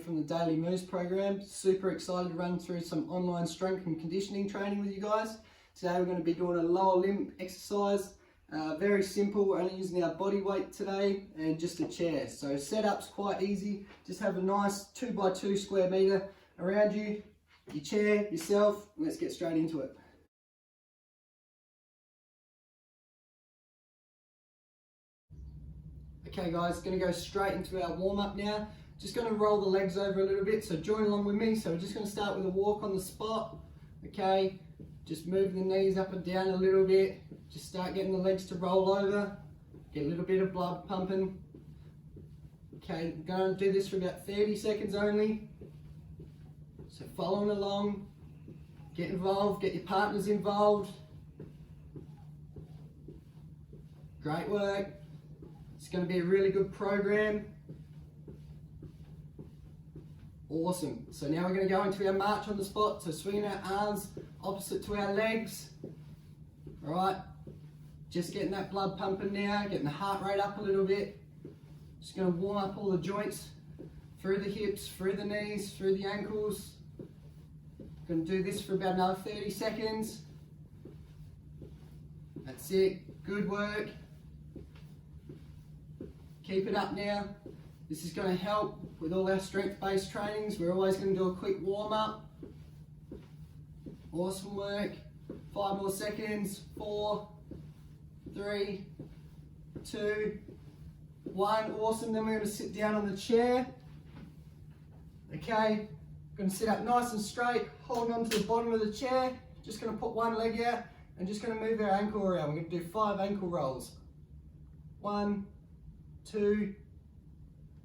from the Daily Moves program. Super excited to run through some online strength and conditioning training with you guys. Today we're going to be doing a lower limb exercise. Very simple, we're only using our body weight today and just a chair. So setup's quite easy. Just have a nice 2x2 square metre around you, your chair, yourself, and let's get straight into it. Okay guys, going to go straight into our warm up now. Just going to roll the legs over a little bit, so join along with me. So we're just going to start with a walk on the spot. Okay, just moving the knees up and down a little bit. Just start getting the legs to roll over. Get a little bit of blood pumping. Okay, we're going to do this for about 30 seconds only. So following along, get involved, get your partners involved. Great work. It's going to be a really good program. Awesome. So now we're going to go into our march on the spot. So swinging our arms opposite to our legs. All right. Just getting that blood pumping now, getting the heart rate up a little bit. Just going to warm up all the joints through the hips, through the knees, through the ankles. Going to do this for about another 30 seconds. That's it. Good work. Keep it up now. This is going to help with all our strength-based trainings. We're always going to do a quick warm-up. Awesome work. 5 more seconds. 4, 3, 2, 1. Awesome. Then we're going to sit down on the chair. Okay. Going to sit up nice and straight, holding on to the bottom of the chair. Just going to put one leg out and just going to move our ankle around. We're going to do 5 ankle rolls. 1, 2,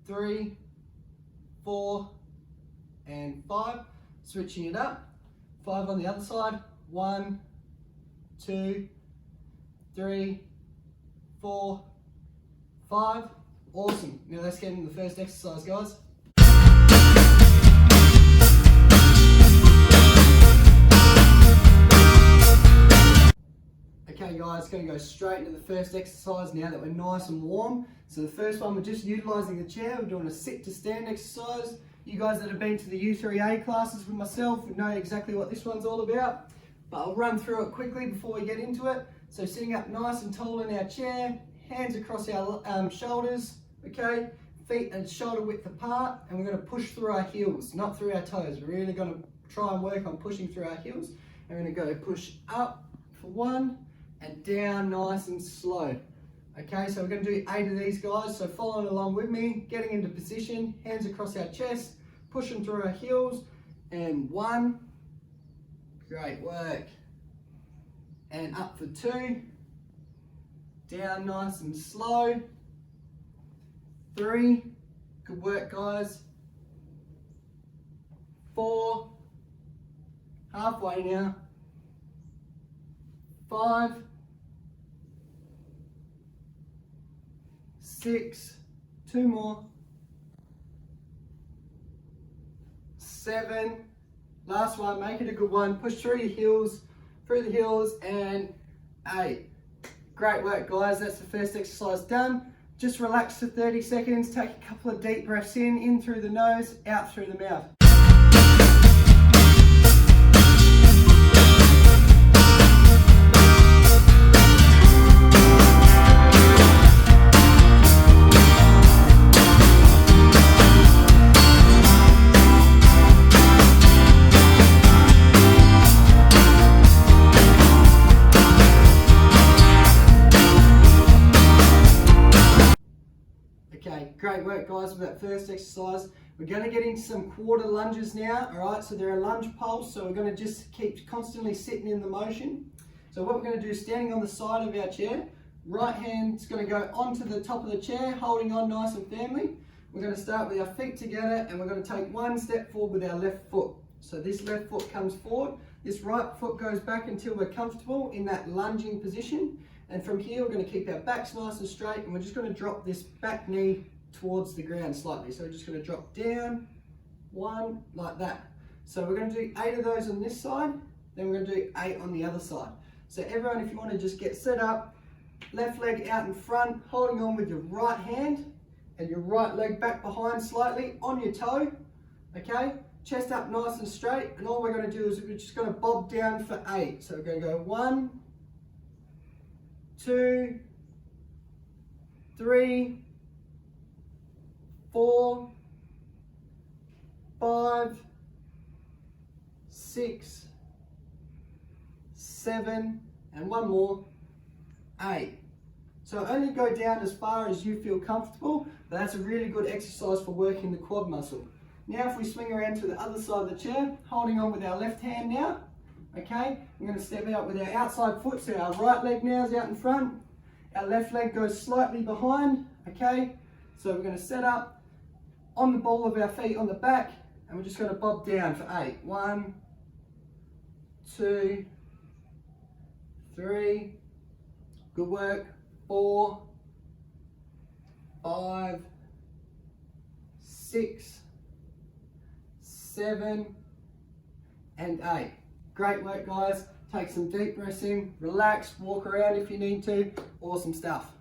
3, 4, and 5. Switching it up. 5 on the other side. 1, 2, 3, 4, 5. Awesome. Now let's get into the first exercise, guys. Okay guys, going to go straight into the first exercise now that we're nice and warm. So the first one, we're just utilising the chair. We're doing a sit to stand exercise. You guys that have been to the U3A classes with myself would know exactly what this one's all about. But I'll run through it quickly before we get into it. So sitting up nice and tall in our chair, hands across our shoulders, okay? Feet and shoulder width apart, and we're going to push through our heels, not through our toes. We're really going to try and work on pushing through our heels. And we're going to go push up for 1, and down nice and slow. Okay, so we're going to do 8 of these guys, so following along with me, getting into position, hands across our chest, pushing through our heels, and 1, great work, and up for 2, down nice and slow, 3, good work guys, 4, halfway now, 5, 6, 2 more, 7, last one, make it a good one, push through your heels, through the heels, and 8. Great work guys, that's the first exercise done. Just relax for 30 seconds, take a couple of deep breaths in through the nose, out through the mouth. Okay, great work guys with that first exercise. We're going to get into some quarter lunges now, alright, so they're a lunge pulse, so we're going to just keep constantly sitting in the motion. So what we're going to do is standing on the side of our chair, right hand's going to go onto the top of the chair, holding on nice and firmly. We're going to start with our feet together and we're going to take 1 step forward with our left foot. So this left foot comes forward, this right foot goes back until we're comfortable in that lunging position. And from here, we're going to keep our backs nice and straight, and we're just going to drop this back knee towards the ground slightly. So we're just going to drop down, 1, like that. So we're going to do 8 of those on this side, then we're going to do 8 on the other side. So everyone, if you want to just get set up, left leg out in front, holding on with your right hand, and your right leg back behind slightly on your toe. Okay, chest up nice and straight, and all we're going to do is we're just going to bob down for 8. So we're going to go 1, 2, 3, 4, 5, 6, 7, and one more, 8. So only go down as far as you feel comfortable, but that's a really good exercise for working the quad muscle. Now if we swing around to the other side of the chair, holding on with our left hand now, okay, we're going to step out with our outside foot, so our right leg now is out in front, our left leg goes slightly behind, okay, so we're going to set up on the ball of our feet on the back, and we're just going to bob down for 8. 1, 2, 3, good work, 4, 5, 6, 7, and 8. Great work, guys. Take some deep breaths in, relax, walk around if you need to. Awesome stuff.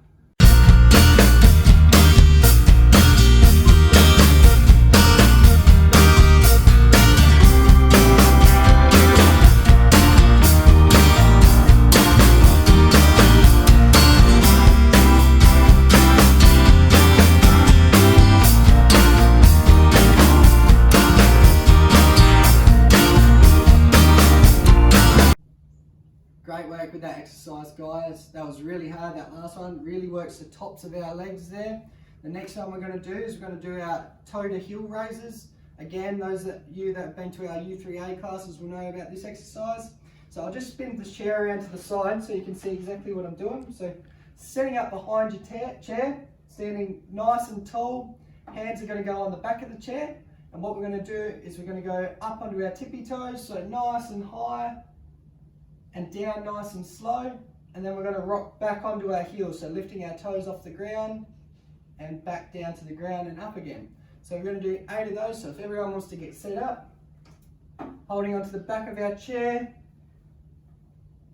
Great work with that exercise, guys. That was really hard, that last one. Really works the tops of our legs there. The next one we're going to do is we're going to do our toe to heel raises. Again, those of you that have been to our U3A classes will know about this exercise. So I'll just spin the chair around to the side so you can see exactly what I'm doing. So setting up behind your chair, standing nice and tall. Hands are going to go on the back of the chair. And what we're going to do is we're going to go up onto our tippy toes, so nice and high, and down nice and slow, and then we're going to rock back onto our heels, so lifting our toes off the ground and back down to the ground and up again. So we're going to do 8 of those. So if everyone wants to get set up, holding onto the back of our chair,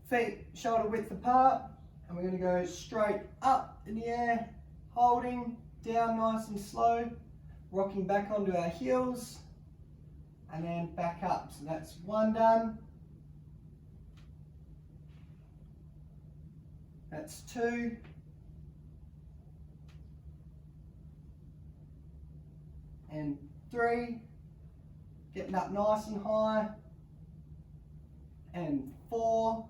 feet shoulder width apart, and we're going to go straight up in the air, holding, down nice and slow, rocking back onto our heels, and then back up. So that's 1 done. That's 2. And 3. Getting up nice and high. And 4.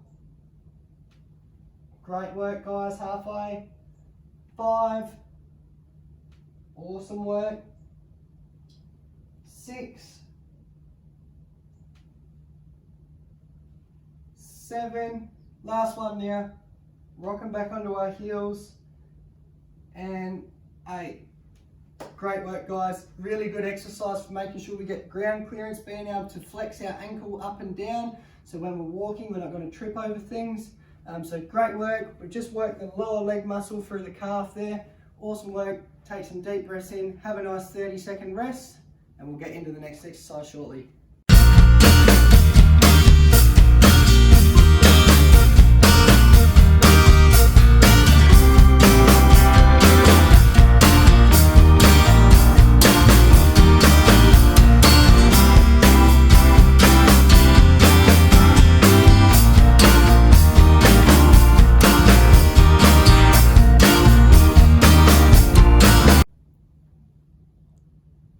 Great work, guys, halfway. 5. Awesome work. 6. 7. Last one now. Rocking back onto our heels, and 8. Great work, guys. Really good exercise for making sure we get ground clearance, being able to flex our ankle up and down, so when we're walking we're not going to trip over things. So great work. We've just worked the lower leg muscle through the calf there. Awesome work. Take some deep breaths in, have a nice 30-second rest, and we'll get into the next exercise shortly.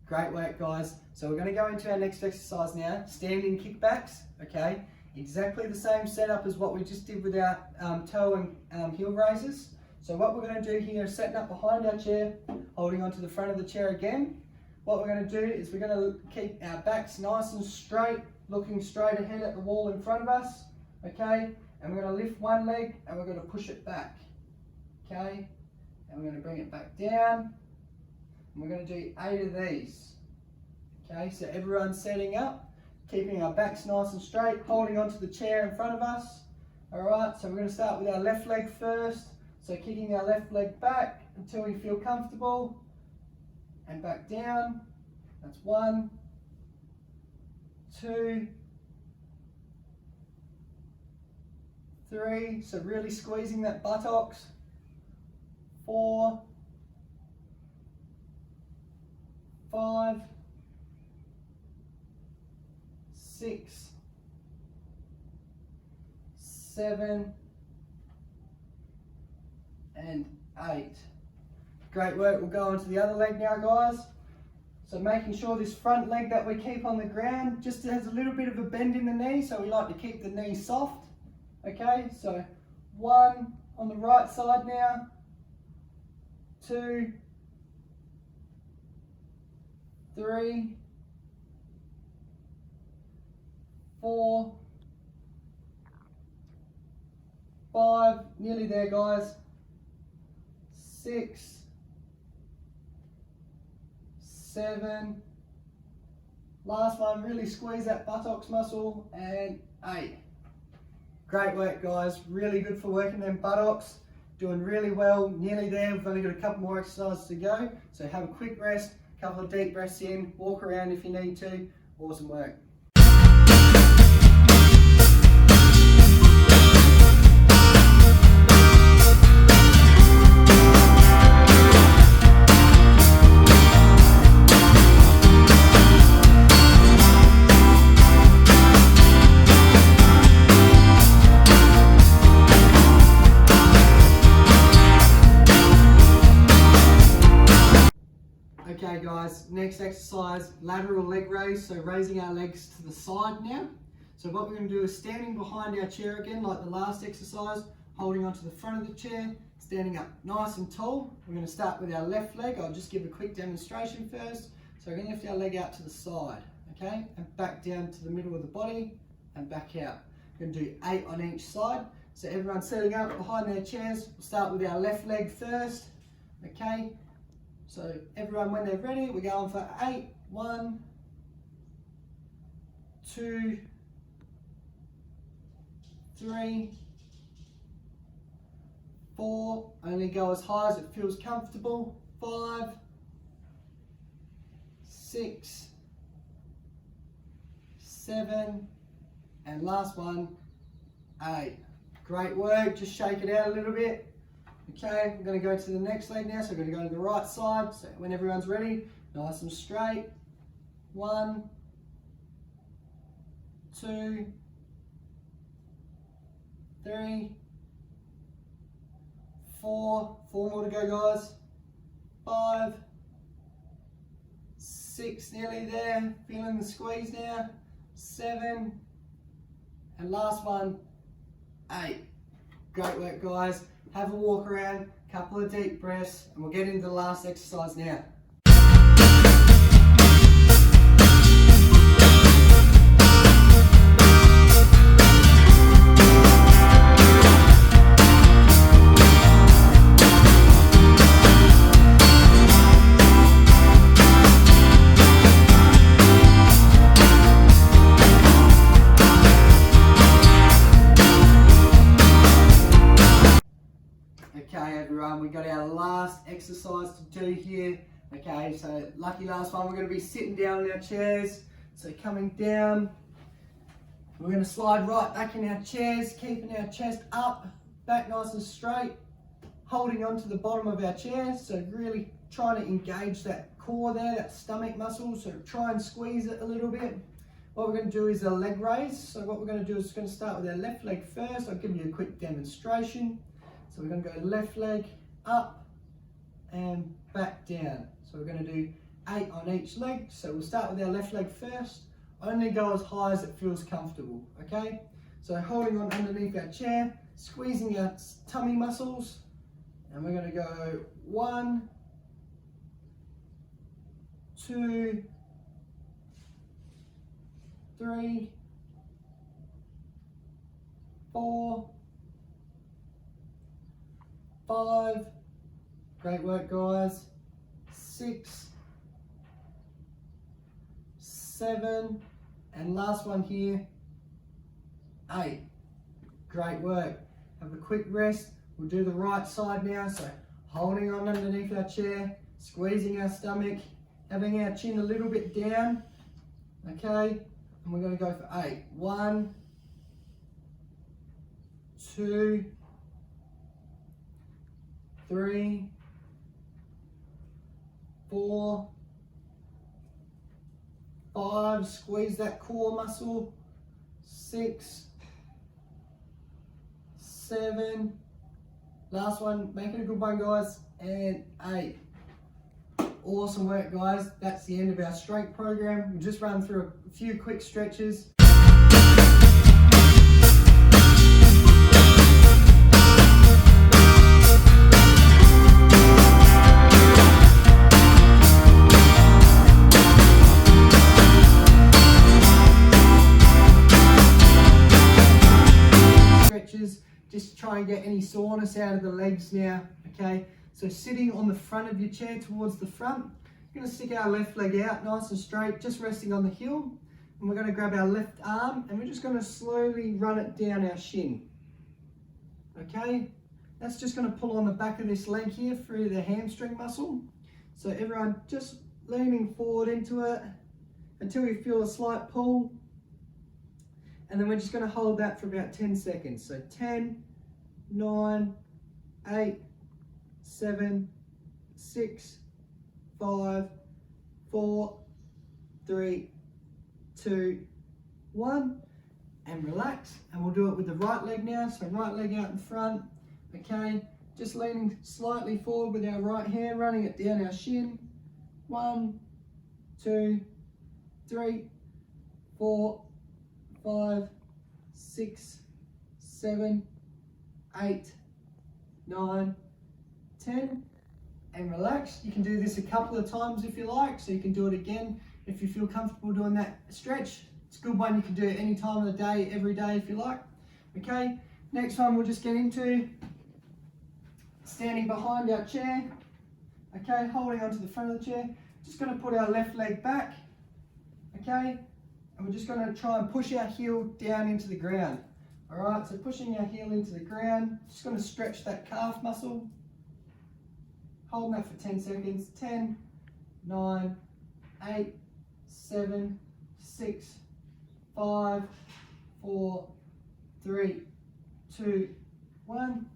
Great work, guys. So we're going to go into our next exercise now, standing kickbacks, okay? Exactly the same setup as what we just did with our toe and heel raises. So what we're going to do here is setting up behind our chair, holding onto the front of the chair again. What we're going to do is we're going to keep our backs nice and straight, looking straight ahead at the wall in front of us, okay? And we're going to lift one leg and we're going to push it back, okay? And we're going to bring it back down. And we're going to do 8 of these. Okay, so everyone's setting up, keeping our backs nice and straight, holding onto the chair in front of us. Alright, so we're going to start with our left leg first. So kicking our left leg back until we feel comfortable. And back down. That's 1, 2, 3. So really squeezing that buttocks. 4, 5, 6, 7, and 8. Great work. We'll go on to the other leg now, guys. So making sure this front leg that we keep on the ground just has a little bit of a bend in the knee, so we like to keep the knee soft. Okay, so 1 on the right side now, 2, 3, 4, 5, nearly there guys, 6, 7, last one, really squeeze that buttocks muscle, and 8. Great work guys, really good for working them buttocks, doing really well, nearly there. We've only got a couple more exercises to go, so have a quick rest, a couple of deep breaths in, walk around if you need to. Awesome work. Okay guys, next exercise, lateral leg raise, so raising our legs to the side now. So what we're going to do is standing behind our chair again like the last exercise, holding onto the front of the chair, standing up nice and tall. We're going to start with our left leg. I'll just give a quick demonstration first. So we're going to lift our leg out to the side, okay, and back down to the middle of the body and back out. We're going to do 8 on each side. So everyone's setting up behind their chairs. We'll start with our left leg first, okay. So everyone, when they're ready, we're going for 8. 1, 2, 3, 4. Only go as high as it feels comfortable. 5, 6, 7, and last one, 8. Great work. Just shake it out a little bit. Okay, we're going to go to the next leg now, so we're going to go to the right side. So when everyone's ready, nice and straight. 1, 2, 3, 4. 4 more to go, guys. 5, 6, nearly there. Feeling the squeeze now. 7, and last one, 8. Great work, guys. Have a walk around, couple of deep breaths, and we'll get into the last exercise now. Okay everyone, we got our last exercise to do here. Okay, so lucky last one, we're going to be sitting down in our chairs. So coming down, we're going to slide right back in our chairs, keeping our chest up, back nice and straight, holding on to the bottom of our chair. So really trying to engage that core there, that stomach muscle, so try and squeeze it a little bit. What we're going to do is a leg raise. So what we're going to do is going to start with our left leg first. I'll give you a quick demonstration. So we're going to go left leg up and back down. So we're going to do 8 on each leg. So we'll start with our left leg first. Only go as high as it feels comfortable, okay? So holding on underneath our chair, squeezing our tummy muscles, and we're going to go 1, 2, 3, 4, 5, great work guys, 6, 7, and last one here, 8. Great work. Have a quick rest. We'll do the right side now, so holding on underneath our chair, squeezing our stomach, having our chin a little bit down, okay, and we're going to go for 8. 1, 2, 3, 4, 5, squeeze that core muscle, 6, 7, last one, make it a good one guys, and 8. Awesome work guys, that's the end of our strength program. We'll just run through a few quick stretches. Just try and get any soreness out of the legs now, okay? So sitting on the front of your chair towards the front, we're going to stick our left leg out nice and straight, just resting on the heel. And we're going to grab our left arm and we're just going to slowly run it down our shin. Okay? That's just going to pull on the back of this leg here through the hamstring muscle. So everyone just leaning forward into it until you feel a slight pull. And then we're just going to hold that for about 10 seconds. So 10, 9, 8, 7, 6, 5, 4, 3, 2, 1. And relax. And we'll do it with the right leg now. So right leg out in front. Okay. Just leaning slightly forward with our right hand, running it down our shin. 1, 2, 3, 4, 5, 6, 7, 8, 9, 10, and relax. You can do this a couple of times if you like, so you can do it again if you feel comfortable doing that stretch. It's a good one, you can do it any time of the day, every day if you like. Okay, next one we'll just get into standing behind our chair. Okay, holding onto the front of the chair. Just going to put our left leg back. Okay. And we're just going to try and push our heel down into the ground. Alright, so pushing our heel into the ground, just going to stretch that calf muscle. Holding that for 10 seconds. 10, 9, 8, 7, 6, 5, 4, 3, 2, 1.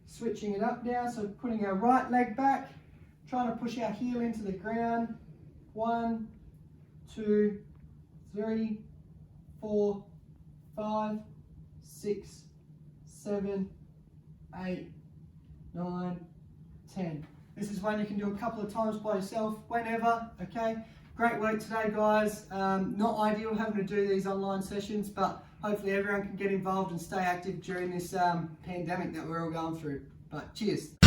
Switching it up now, so putting our right leg back, trying to push our heel into the ground. 1, 2, 3, 4, 5, 6, 7, 8, 9, 10. This is one you can do a couple of times by yourself, whenever, okay? Great work today, guys. Not ideal having to do these online sessions, but hopefully everyone can get involved and stay active during this pandemic that we're all going through. But cheers.